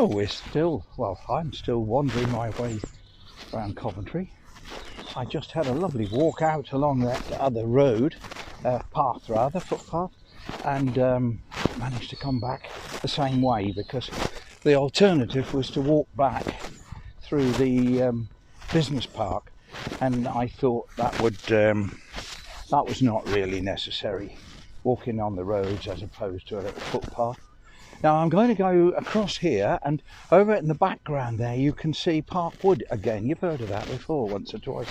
So we're still, well, I'm still wandering my way around Coventry. I just had a lovely walk out along that other road, path rather, footpath, and managed to come back the same way, because the alternative was to walk back through the business park, and I thought that was not really necessary, walking on the roads as opposed to a little footpath. Now I'm going to go across here, and over in the background there you can see Park Wood again. You've heard of that before once or twice,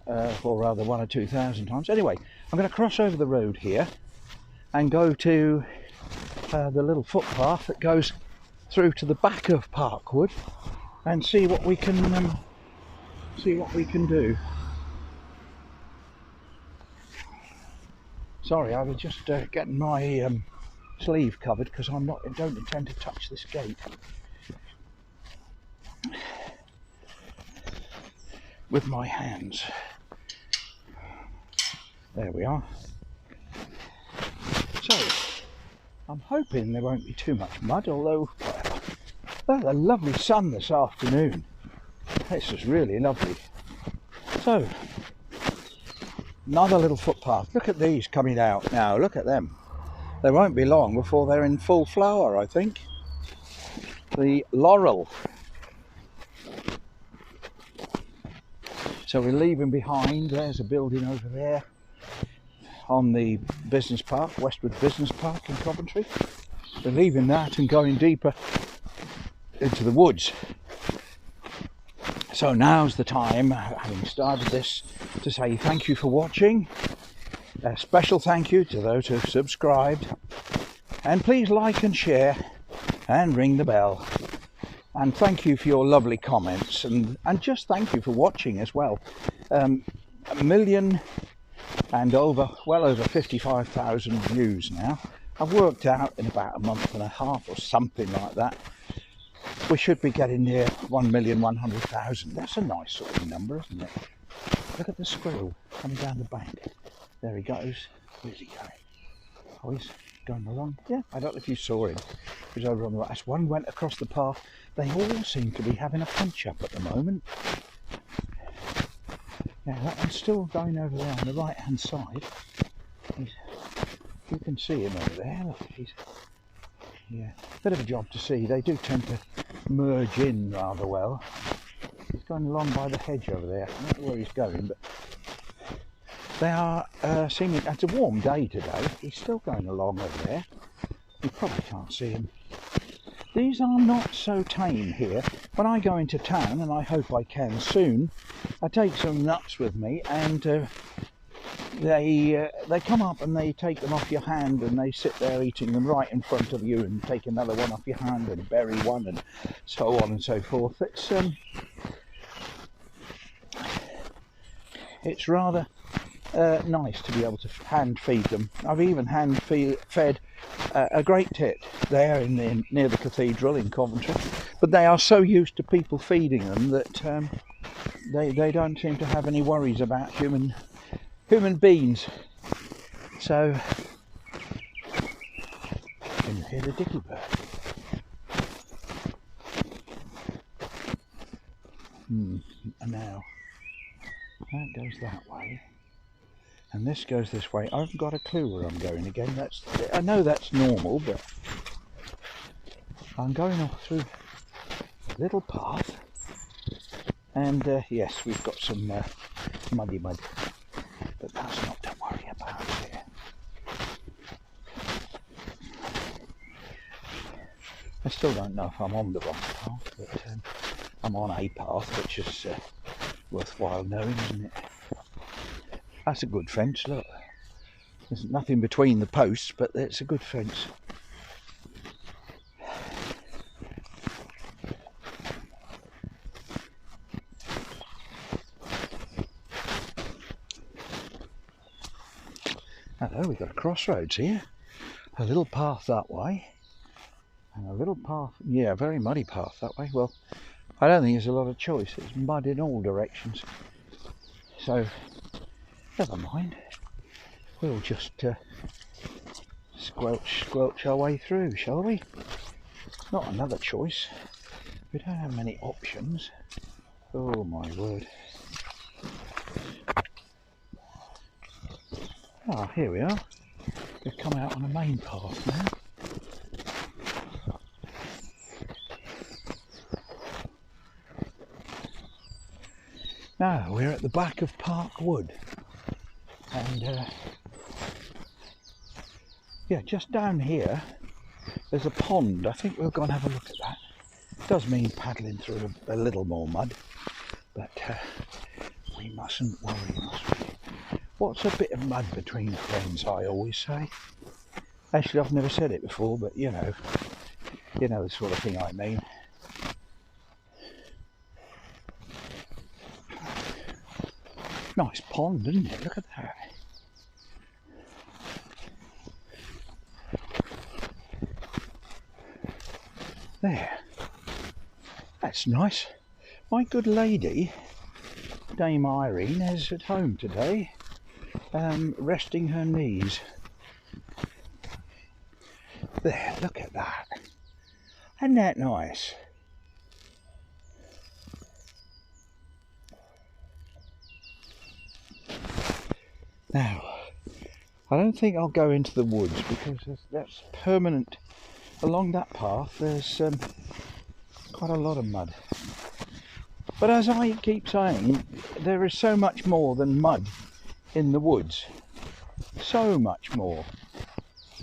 or rather 1 or 2,000 times. Anyway, I'm going to cross over the road here and go to the little footpath that goes through to the back of Park Wood and see what we can do. Sorry, I was just getting my sleeve covered because I don't intend to touch this gate with my hands. There we are. So I'm hoping there won't be too much mud, although there's a lovely sun this afternoon. This is really lovely. So another little footpath. Look at these coming out now. Look at them. They won't be long before they're in full flower, I think. The laurel. So we're leaving behind, there's a building over there on the business park, Westwood Business Park in Coventry. We're leaving that and going deeper into the woods. So now's the time, having started this, to say thank you for watching. A special thank you to those who've subscribed, and please like and share and ring the bell, and thank you for your lovely comments, and just thank you for watching as well. 1 million and well over 55,000 views now. I've worked out in about a month and a half or something like that we should be getting near 1,100,000. That's a nice sort of number, isn't it? Look at the squirrel coming down the bank. There he goes. Where's he going? Oh, he's going along. Yeah, I don't know if you saw him. He's over on the right. As one went across the path, they all seem to be having a punch up at the moment. Yeah, that one's still going over there on the right hand side. You can see him over there. Look, yeah, bit of a job to see. They do tend to merge in rather well. He's going along by the hedge over there. I don't know where he's going, but they are seeming. It's a warm day today. He's still going along over there. You probably can't see him. These are not so tame here. When I go into town, and I hope I can soon, I take some nuts with me, and they come up and they take them off your hand, and they sit there eating them right in front of you, and take another one off your hand and bury one, and so on and so forth. It's rather nice to be able to hand feed them. I've even hand fed a great tit there near the cathedral in Coventry, but they are so used to people feeding them that they don't seem to have any worries about human beings. So can you hear the dicky bird? And now that goes that way, and this goes this way. I haven't got a clue where I'm going again. I know that's normal, but I'm going off through a little path, and yes, we've got some muddy mud, but that's not to worry about here. I still don't know if I'm on the wrong path, but I'm on a path, which is worthwhile knowing, isn't it? That's a good fence, look. There's nothing between the posts, but it's a good fence. Hello, we've got a crossroads here. A little path that way, and a little path, yeah, a very muddy path that way. Well, I don't think there's a lot of choice. It's mud in all directions. So, never mind. We'll just squelch our way through, shall we? Not another choice. We don't have many options. Oh my word. Ah, here we are. We've come out on a main path now. Now we're at the back of Park Wood, and yeah, just down here there's a pond. I think we'll go and have a look at that. It does mean paddling through a little more mud, but we mustn't worry, must we? What's a bit of mud between friends, I always say. Actually, I've never said it before, but you know the sort of thing I mean. Nice pond, isn't it? Look at that. There. That's nice. My good lady, Dame Irene, is at home today, resting her knees. There, look at that. Isn't that nice? Now, I don't think I'll go into the woods because that's permanent. Along that path there's quite a lot of mud. But as I keep saying, there is so much more than mud in the woods. So much more.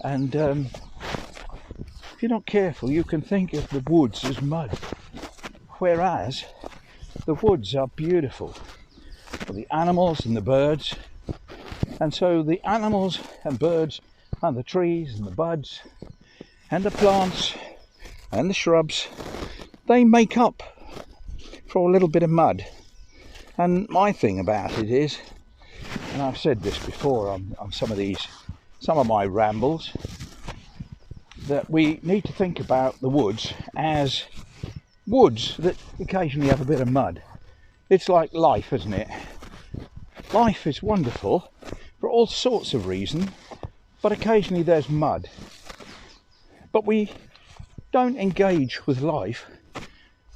And if you're not careful, you can think of the woods as mud. Whereas the woods are beautiful for the animals and the birds. And so the animals and birds and the trees and the buds and the plants and the shrubs, they make up for a little bit of mud. And my thing about it is, and I've said this before on some of my rambles, that we need to think about the woods as woods that occasionally have a bit of mud. It's like life, isn't it? Life is wonderful for all sorts of reasons, but occasionally there's mud. But we don't engage with life,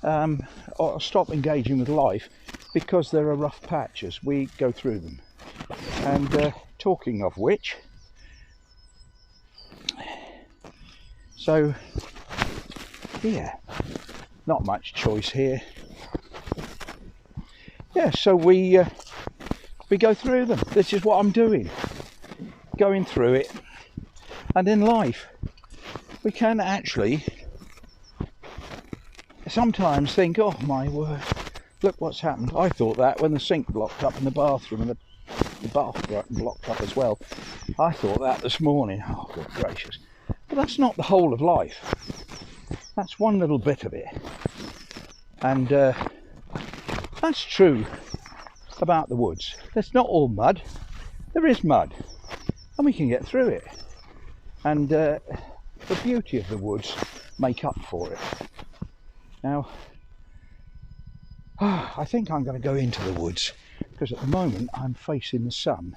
or stop engaging with life, because there are rough patches. We go through them. And talking of which, so yeah, not much choice here. Yeah, so we go through them. This is what I'm doing, going through it. And in life we can actually sometimes think, oh my word, look what's happened. I thought that when the sink blocked up in the bathroom, and the bath blocked up as well. I thought that this morning. Oh good gracious. But that's not the whole of life. That's one little bit of it. And that's true about the woods. There's not all mud. There is mud, and we can get through it. And the beauty of the woods make up for it. Now, I think I'm going to go into the woods because at the moment I'm facing the sun.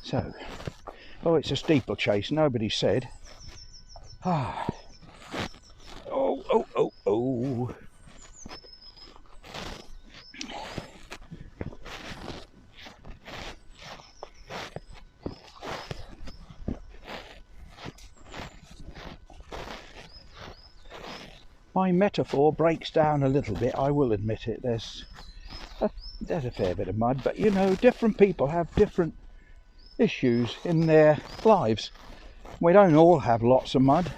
So, oh, it's a steeplechase. Nobody said. Oh. My metaphor breaks down a little bit, I will admit it. There's a fair bit of mud, but you know, different people have different issues in their lives. We don't all have lots of mud.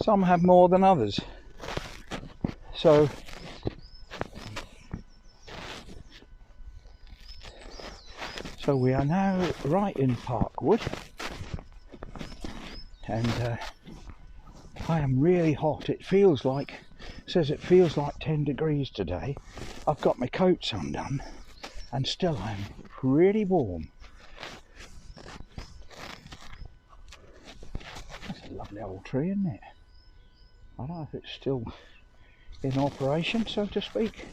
Some have more than others. So we are now right in Parkwood, and I am really hot. It feels like 10 degrees today. I've got my coats undone and still I'm pretty warm. That's a lovely old tree, isn't it? I don't know if it's still in operation, so to speak.